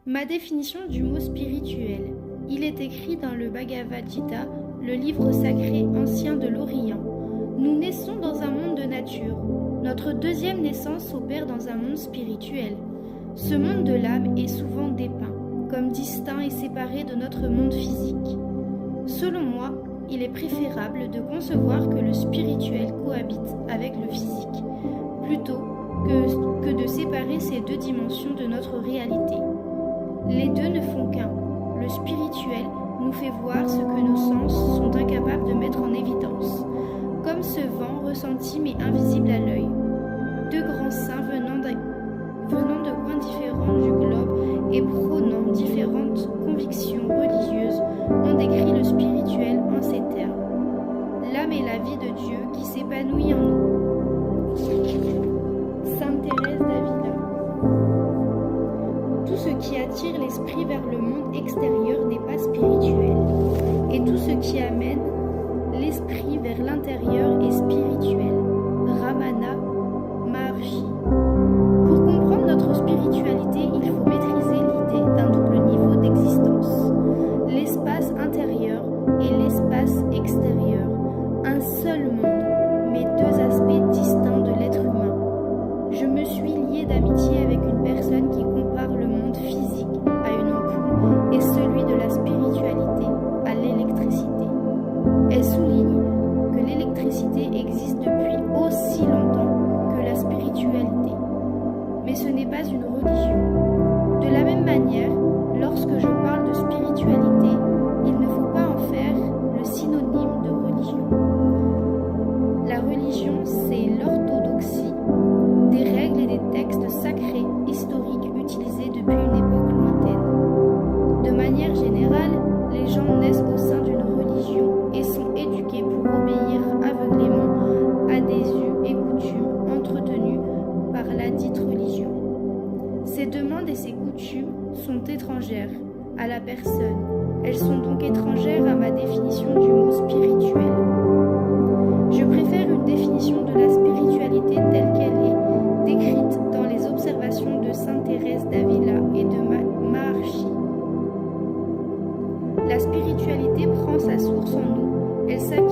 Ma définition du mot spirituel. Il est écrit dans le Bhagavad Gita, le livre sacré ancien de l'Orient. Nous naissons dans un monde de nature. Notre deuxième naissance s'opère dans un monde spirituel. Ce monde de l'âme est souvent dépeint comme distinct et séparé de notre monde physique. Selon moi, il est préférable de concevoir que le spirituel cohabite avec le physique, plutôt que de séparer ces deux dimensions de notre réalité. Les deux ne font qu'un. Le spirituel nous fait voir ce que nos sens sont incapables de mettre en évidence, comme ce vent ressenti mais invisible à l'œil. Deux grands saints venant de coins différents du globe et prônant différentes convictions religieuses ont décrit le spirituel en ces termes. L'âme est la vie de Dieu qui s'épanouit en nous. Sainte Thérèse d'Avila. Tout ce qui attire l'esprit vers le monde extérieur n'est pas spirituel, et tout ce qui amène l'esprit vers l'intérieur est spirituel. Ramana Maharshi. Pour comprendre notre spiritualité, il faut maîtriser l'idée d'un double niveau d'existence, l'espace intérieur et l'espace extérieur, un seul monde, mais deux aspects distincts de l'être humain. Je me suis liée d'amitié avec une personne qui compare le monde physique à une ampoule et celui de la spiritualité à l'électricité. Elle souligne que l'électricité existe depuis aussi longtemps que la spiritualité. Mais ce n'est pas une religion. De la même manière, lorsque je parle de spiritualité, il ne faut pas en faire le synonyme de religion. La religion, c'est l'orthodoxie, des règles et des textes sacrés historiques utilisés depuis une époque lointaine. De manière générale, les gens naissent au sein d'une religion et sont éduqués pour obéir aveuglément à des us et coutumes entretenus par la dite religion. Ces demandes et ces coutumes sont étrangères à la personne. Elles sont donc étrangères à ma définition du mot spirituel. Je préfère une définition de la spiritualité telle qu'elle est décrite dans les observations de Sainte Thérèse d'Avila et de Maharshi. La spiritualité prend sa source en nous. Elle s'appuie